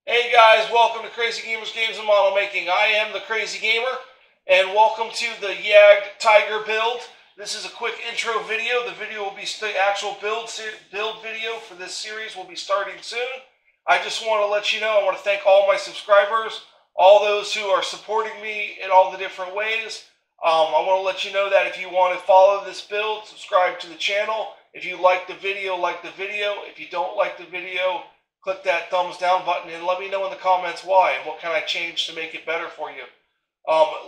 Hey guys, welcome to Crazy Gamers Games and Model Making. I am the Crazy Gamer, and welcome to the JagdTiger build. This is a quick intro video. The video will be the actual build video for this series will be starting soon. I just want to let you know, I want to thank all my subscribers, all those who are supporting me in all the different ways. I want to let you know that if you want to follow this build, subscribe to the channel. If you like the video, like the video. If you don't like the video, click that thumbs down button and let me know in the comments why and what can I change to make it better for you.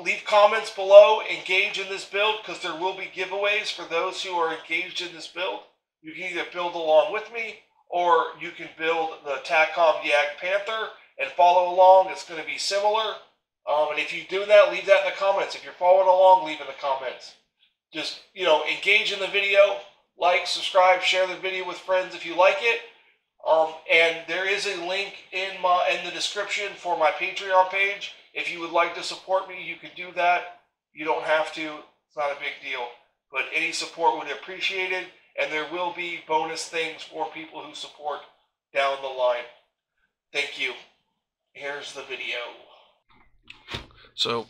Leave comments below, engage in this build because there will be giveaways for those who are engaged in this build. You can either build along with me or you can build the Takom JagdPanther and follow along. It's going to be similar. And if you do that, leave that in the comments. If you're following along, leave in the comments. Just, engage in the video, like, subscribe, share the video with friends if you like it. And there is a link in the description for my Patreon page. If you would like to support me, you can do that. You don't have to. It's not a big deal. But any support would be appreciated. And there will be bonus things for people who support down the line. Thank you. Here's the video. So,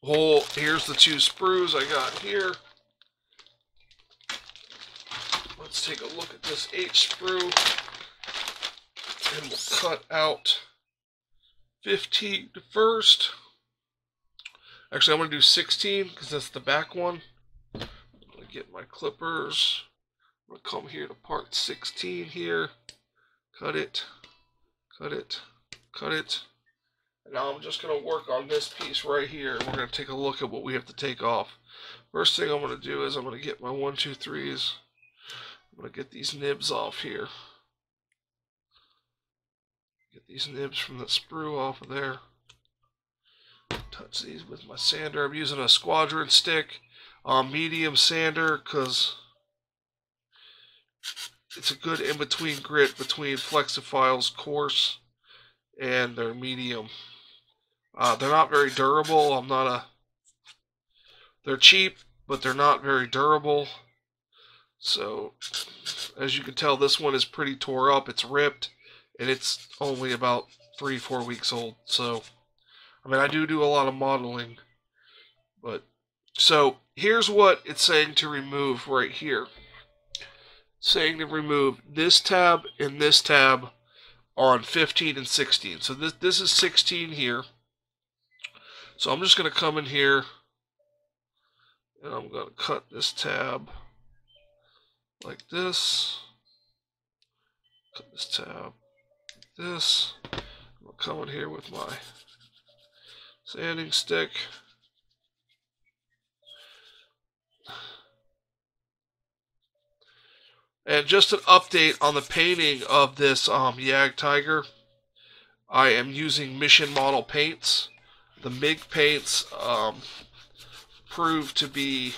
here's the two sprues I got here. Let's take a look at this H sprue. And we'll cut out 15 first. Actually, I'm going to do 16 because that's the back one. I'm going to get my clippers. I'm going to come here to part 16 here. Cut it. Cut it. Cut it. And now I'm just going to work on this piece right here. We're going to take a look at what we have to take off. First thing I'm going to do is I'm going to get my 1, 2, 3s. I'm going to get these nibs off here. Get these nibs from the sprue off of there. Touch these with my sander. I'm using a squadron stick, medium sander, because it's a good in-between grit between Flexiphile's coarse and their medium. They're not very durable. They're cheap, but they're not very durable. So, as you can tell, this one is pretty tore up. It's ripped. And it's only about 3-4 weeks old. So, I mean, I do a lot of modeling. But, so, here's what it's saying to remove right here. It's saying to remove this tab and this tab on 15 and 16. So, this is 16 here. So, I'm just going to come in here. And I'm going to cut this tab like this. Cut this tab. This. I'll come in here with my sanding stick. And just an update on the painting of this JagdTiger. I am using Mission Model paints. The MIG paints proved to be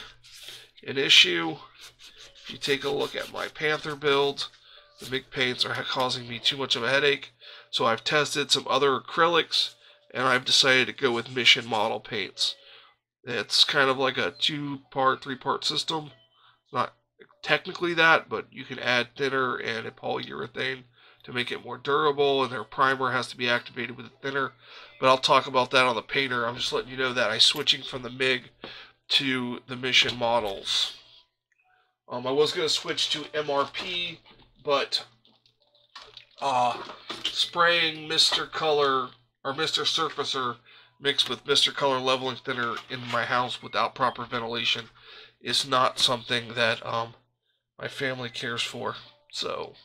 an issue. If you take a look at my Panther build, the MIG paints are causing me too much of a headache, so I've tested some other acrylics, and I've decided to go with Mission Model paints. It's kind of like a 2-part, 3-part system. It's not technically that, but you can add thinner and a polyurethane to make it more durable, and their primer has to be activated with a thinner. But I'll talk about that on the painter. I'm just letting you know that I'm switching from the MIG to the Mission Models. I was going to switch to MRP, but spraying Mr. Color or Mr. Surfacer mixed with Mr. Color leveling thinner in my house without proper ventilation is not something that my family cares for. So,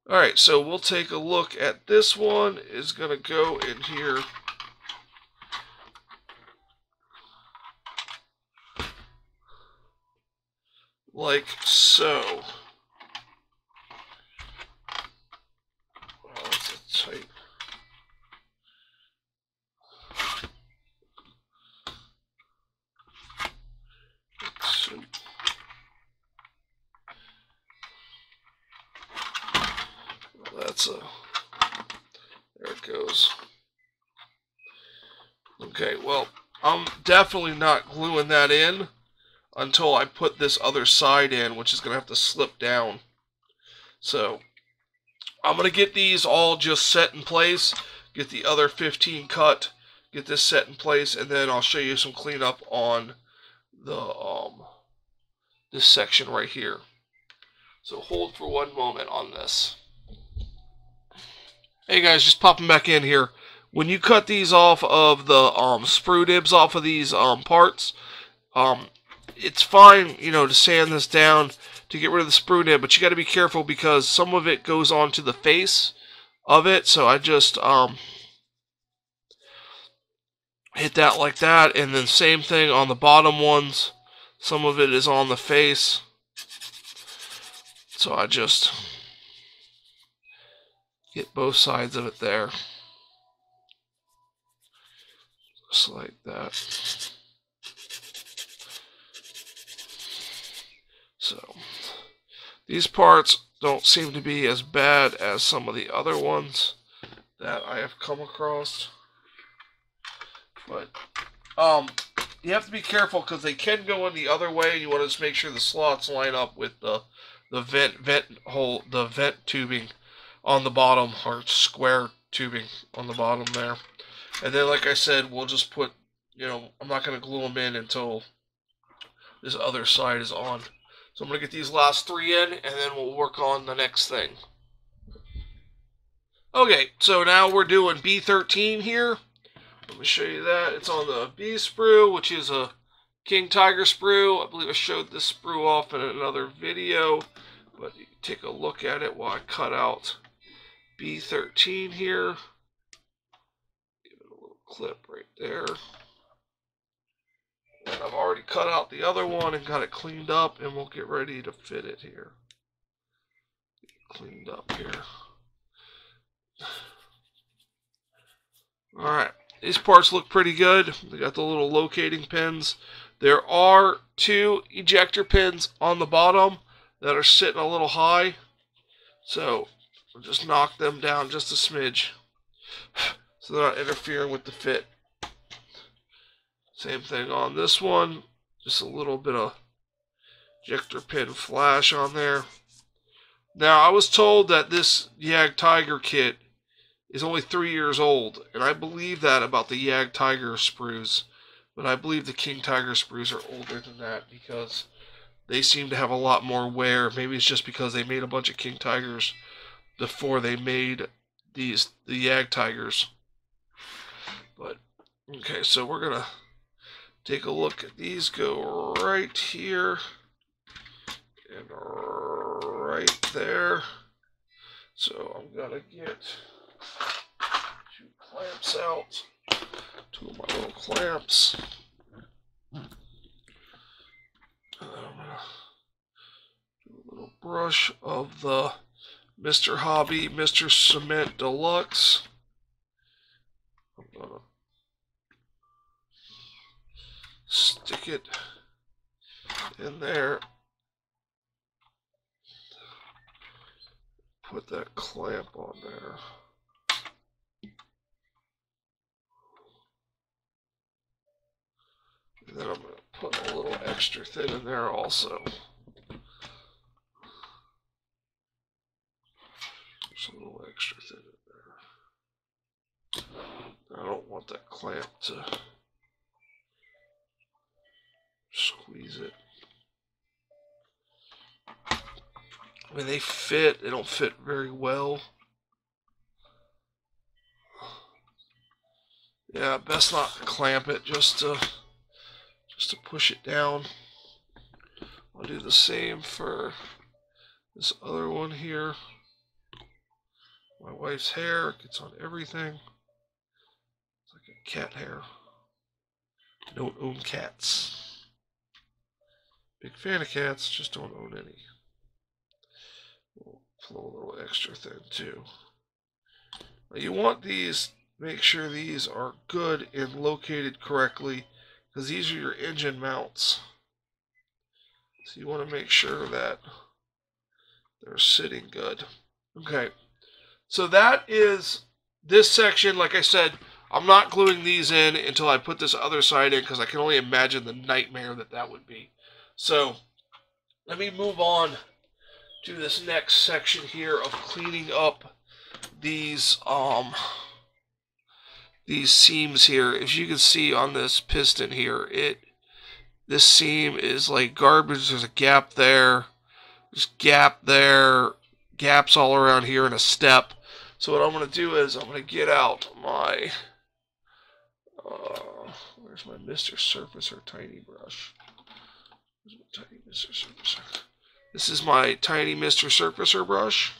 alright, so we'll take a look at this one. It's going to go in here. Like so. Oh, that's tight. So, well, that's a. There it goes. Okay, well, I'm definitely not gluing that in until I put this other side in, which is going to have to slip down. So, I'm going to get these all just set in place, get the other 15 cut, get this set in place, and then I'll show you some cleanup on the this section right here. So hold for one moment on this. Hey guys, just popping back in here. When you cut these off of the sprue nibs off of these parts, it's fine, you know, to sand this down to get rid of the sprue nib, but you got to be careful because some of it goes onto the face of it. So I just hit that like that, and then same thing on the bottom ones. Some of it is on the face, so I just get both sides of it there, just like that. So these parts don't seem to be as bad as some of the other ones that I have come across, but you have to be careful because they can go in the other way, and you want to just make sure the slots line up with the vent tubing on the bottom, or square tubing on the bottom there. And then, like I said, we'll just put, you know, I'm not going to glue them in until this other side is on. So I'm going to get these last 3 in, and then we'll work on the next thing. Okay, so now we're doing B13 here. Let me show you that. It's on the B sprue, which is a JagdTiger sprue. I believe I showed this sprue off in another video, but you can take a look at it while I cut out B13 here. Give it a little clip right there. And I've already cut out the other one and got it cleaned up, and we'll get ready to fit it here. Get it cleaned up here. Alright, these parts look pretty good. They got the little locating pins. There are 2 ejector pins on the bottom that are sitting a little high, so we'll just knock them down just a smidge so they're not interfering with the fit. Same thing on this one, just a little bit of ejector pin flash on there. Now, I was told that this JagdTiger kit is only 3 years old, and I believe that about the JagdTiger sprues, but I believe the JagdTiger sprues are older than that because they seem to have a lot more wear. Maybe it's just because they made a bunch of JagdTigers before they made the JagdTigers. But okay, so we're gonna take a look at these. Go right here and right there. So I'm gonna get 2 clamps out. 2 of my little clamps. And then I'm gonna do a little brush of the Mr. Hobby, Mr. Cement Deluxe. I'm gonna stick it in there. Put that clamp on there. And then I'm going to put a little extra thin in there also. Just a little extra thin in there. I don't want that clamp to squeeze it. I mean, they fit. They don't fit very well. Yeah, best not clamp it, just to push it down. I'll do the same for this other one here. My wife's hair gets on everything. It's like a cat hair. I don't own cats. Big fan of cats, just don't own any. We'll flow a little extra thin too. Now you want these, make sure these are good and located correctly, because these are your engine mounts. So you want to make sure that they're sitting good. Okay, so that is this section. Like I said, I'm not gluing these in until I put this other side in, because I can only imagine the nightmare that would be. So let me move on to this next section here of cleaning up these seams here. As you can see on this piston here, this seam is like garbage. There's a gap there. There's a gap there. Gaps all around here and a step. So what I'm going to do is I'm going to get out my where's my Mr. Surfacer tiny brush? Where's my tiny Mr. Surfacer? This is my tiny Mr. Surfacer brush.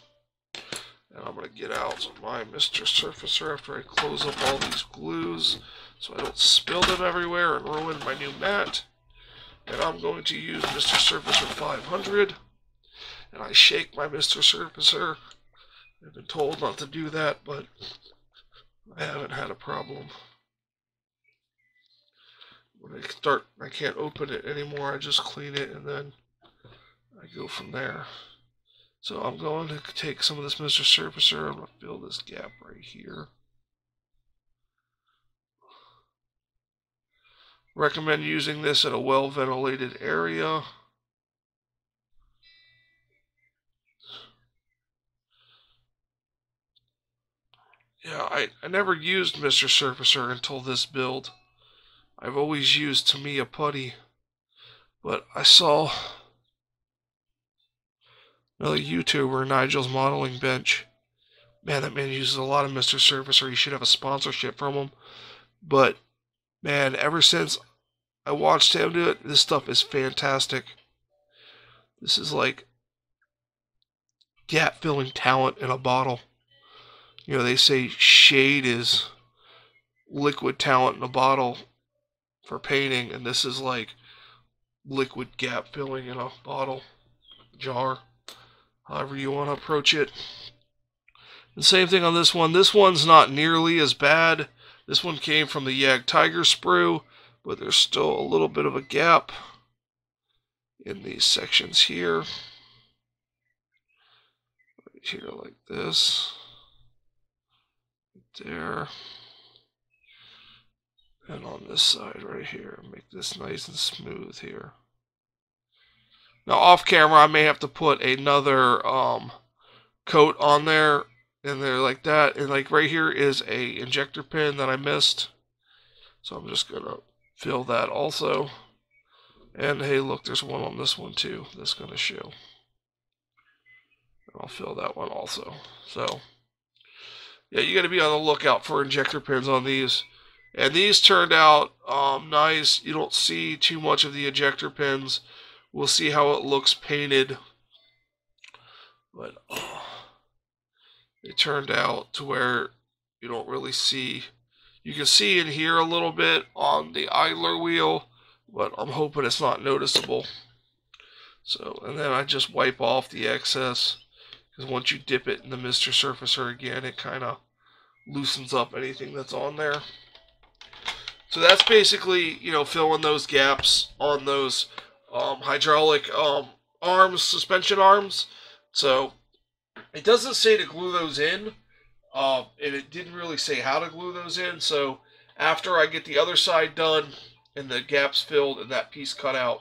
And I'm going to get out my Mr. Surfacer after I close up all these glues so I don't spill them everywhere and ruin my new mat. And I'm going to use Mr. Surfacer 500. And I shake my Mr. Surfacer. I've been told not to do that, but I haven't had a problem. When I can't open it anymore, I just clean it and then I go from there. So I'm going to take some of this Mr. Surfacer. I'm going to fill this gap right here. Recommend using this in a well-ventilated area. Yeah, I never used Mr. Surfacer until this build. I've always used Tamiya putty. But I saw another YouTuber, Nigel's Modeling Bench. Man, that man uses a lot of Mr. Surfacer. You should have a sponsorship from him. But, man, ever since I watched him do it, this stuff is fantastic. This is like gap-filling talent in a bottle. You know, they say shade is liquid talent in a bottle for painting, and this is like liquid gap filling in a bottle, jar, however you want to approach it. The same thing on this one. This one's not nearly as bad. This one came from the JagdTiger sprue, but there's still a little bit of a gap in these sections here. Right here like this. Right there. And on this side right here, make this nice and smooth here. Now off camera I may have to put another coat on there in there like that. And like right here is a injector pin that I missed. So I'm just gonna fill that also. And hey, look, there's one on this one too that's gonna show. And I'll fill that one also. So yeah, you gotta be on the lookout for injector pins on these. And these turned out nice. You don't see too much of the ejector pins. We'll see how it looks painted. But it turned out to where you don't really see. You can see in here a little bit on the idler wheel, but I'm hoping it's not noticeable. So, and then I just wipe off the excess, because once you dip it in the Mr. Surfacer again, it kind of loosens up anything that's on there. So that's basically, you know, filling those gaps on those hydraulic arms, suspension arms. So it doesn't say to glue those in, and it didn't really say how to glue those in. So after I get the other side done and the gaps filled and that piece cut out,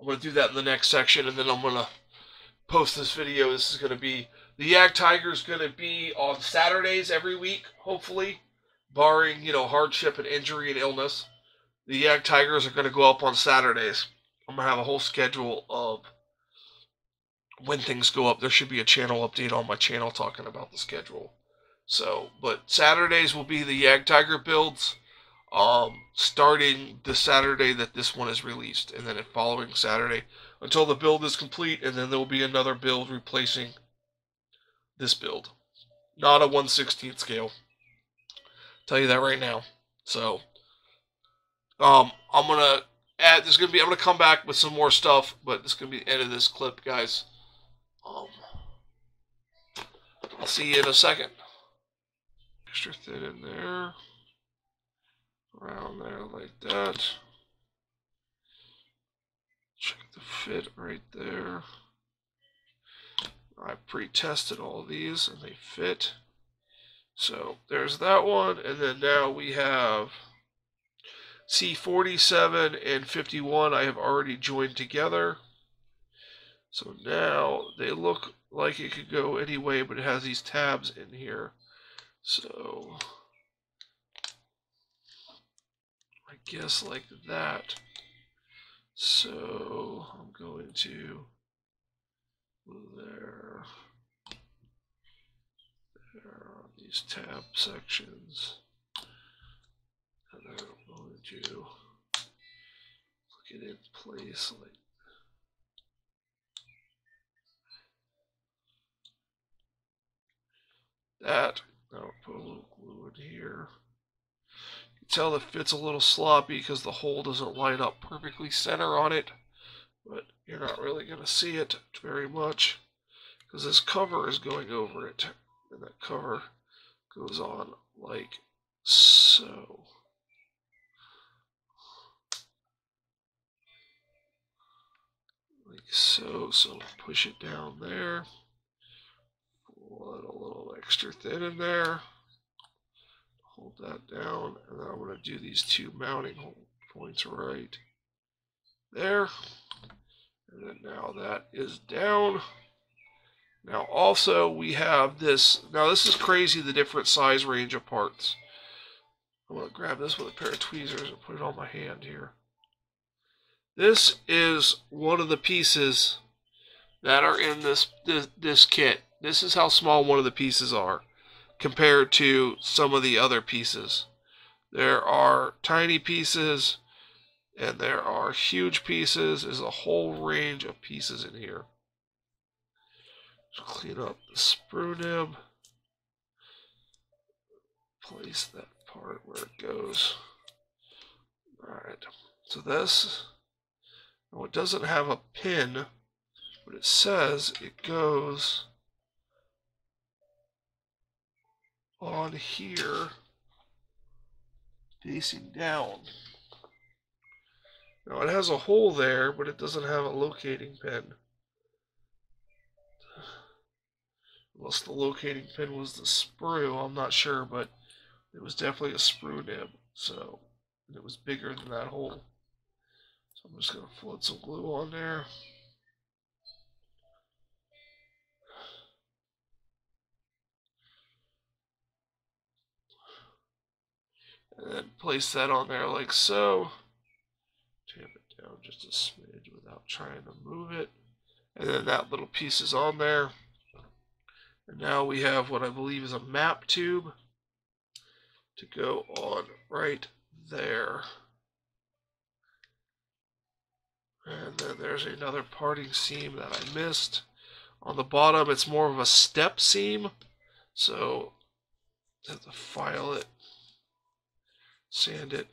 I'm going to do that in the next section, and then I'm going to post this video. This is going to be, the JagdTiger is going to be on Saturdays every week, hopefully. Barring, you know, hardship and injury and illness, the JagdTigers are going to go up on Saturdays. I'm going to have a whole schedule of when things go up. There should be a channel update on my channel talking about the schedule. So, but Saturdays will be the JagdTiger builds, starting the Saturday that this one is released, and then the following Saturday until the build is complete, and then there will be another build replacing this build. Not a 1/16 scale. Tell you that right now. So I'm gonna add. I'm gonna come back with some more stuff, but this is gonna be the end of this clip, guys. I'll see you in a second. Extra thin in there, around there like that. Check the fit right there. I pre-tested all these and they fit. So there's that one, and then now we have C47 and 51 I have already joined together. So now they look like it could go any way, but it has these tabs in here. So I guess like that. So I'm going to there are these tab sections, and then I'm going to look it in place like that. Now put a little glue in here. You can tell it fits a little sloppy because the hole doesn't line up perfectly center on it, but you're not really going to see it very much because this cover is going over it, and that cover goes on like so. Like so. So push it down there. Let a little extra thin in there. Hold that down, and then I'm going to do these two mounting points right there. And then now that is down. Now also we have this. Now this is crazy, the different size range of parts. I'm going to grab this with a pair of tweezers and put it on my hand here. This is one of the pieces that are in this kit. This is how small one of the pieces are compared to some of the other pieces. There are tiny pieces and there are huge pieces. There's a whole range of pieces in here. Just clean up the sprue nib. Place that part where it goes. Alright, so this, well, it doesn't have a pin, but it says it goes on here, facing down. Now it has a hole there, but it doesn't have a locating pin. Unless the locating pin was the sprue, I'm not sure, but it was definitely a sprue nib. So, and it was bigger than that hole. So I'm just going to flood some glue on there. And then place that on there like so. Tamp it down just a smidge without trying to move it. And then that little piece is on there. And now we have what I believe is a map tube to go on right there. And then there's another parting seam that I missed. On the bottom, it's more of a step seam. So I have to file it, sand it.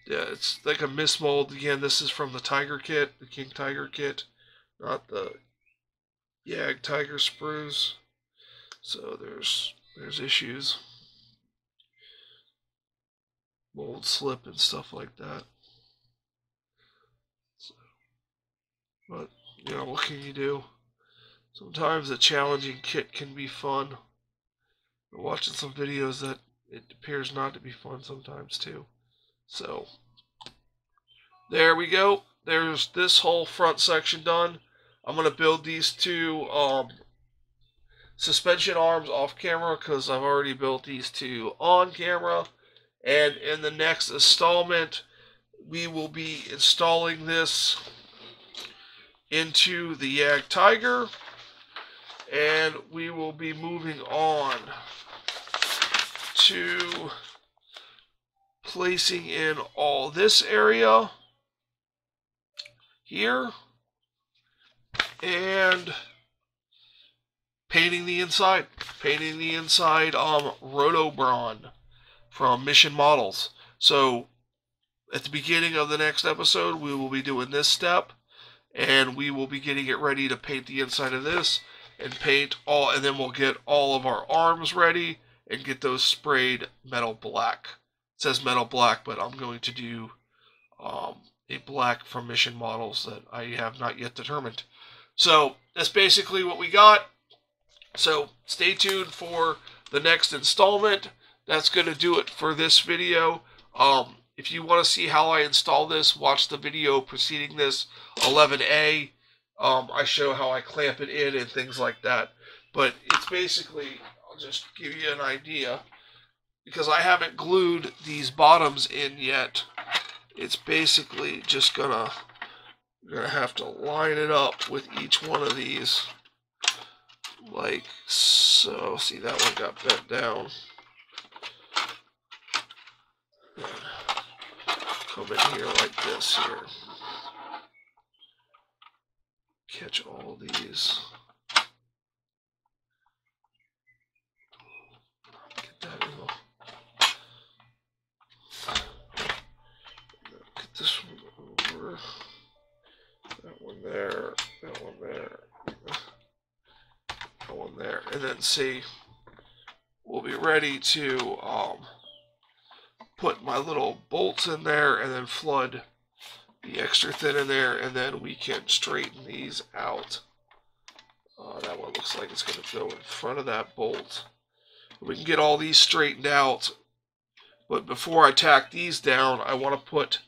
Yeah, it's like a mismold. Again, this is from the Tiger kit, the King Tiger kit, not the JagdTiger sprues. So there's issues. Mold slip and stuff like that. So, but, you know, what can you do? Sometimes a challenging kit can be fun. We're watching some videos that it appears not to be fun sometimes too. So, there we go. There's this whole front section done. I'm going to build these two suspension arms off camera because I've already built these two on camera. And in the next installment, we will be installing this into the JagdTiger. And we will be moving on to placing in all this area here and painting the inside. Painting the inside Rotobron from Mission Models. So at the beginning of the next episode, we will be doing this step, and we will be getting it ready to paint the inside of this, and paint all, and then we'll get all of our arms ready and get those sprayed metal black. It says metal black, but I'm going to do a black from Mission Models that I have not yet determined. So that's basically what we got. So stay tuned for the next installment. That's going to do it for this video. If you want to see how I install this, watch the video preceding this, 11A. I show how I clamp it in and things like that. But it's basically, I'll just give you an idea, because I haven't glued these bottoms in yet. It's basically just gonna, you're gonna have to line it up with each one of these, like so. See, that one got bent down. Come in here like this here. Catch all these. Get that in. Get this one over. That one there. That one there. That one there. And then see, we'll be ready to put my little bolts in there and then flood the extra thin in there, and then we can straighten these out. That one looks like it's going to go in front of that bolt. We can get all these straightened out, but before I tack these down, I want to put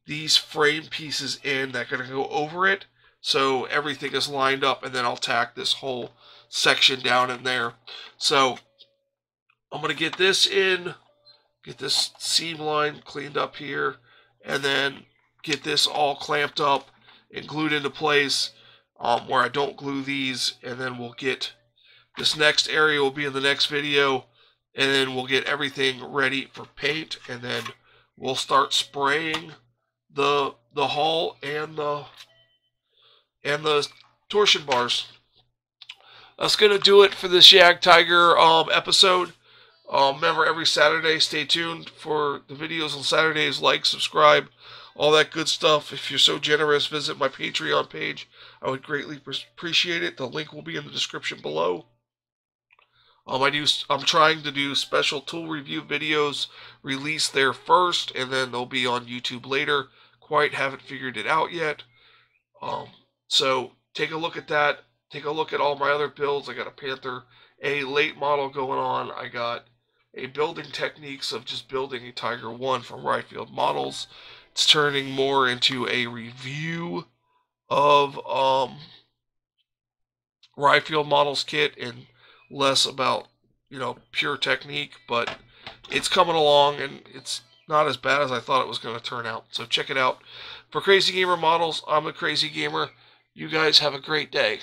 these frame pieces in that are going to go over it, so everything is lined up, and then I'll tack this whole section down in there. So I'm going to get this in, get this seam line cleaned up here, and then get this all clamped up and glued into place where I don't glue these, and then we'll get this next area will be in the next video, and then we'll get everything ready for paint, and then we'll start spraying the hull and the torsion bars. That's gonna do it for this JagdTiger episode. Remember, every Saturday, stay tuned for the videos on Saturdays. Like, subscribe, all that good stuff. If you're so generous, visit my Patreon page. I would greatly appreciate it. The link will be in the description below. I'm trying to do special tool review videos released there first, and then they'll be on YouTube later. Quite haven't figured it out yet. So take a look at that. Take a look at all my other builds. I got a Panther A late model going on. I got a building techniques of just building a Tiger 1 from Ryefield Models. It's turning more into a review of Ryefield Models kit and less about, you know, pure technique, but it's coming along and it's not as bad as I thought it was going to turn out. So check it out. For Crazy Gamer Models, I'm a Crazy Gamer. You guys have a great day.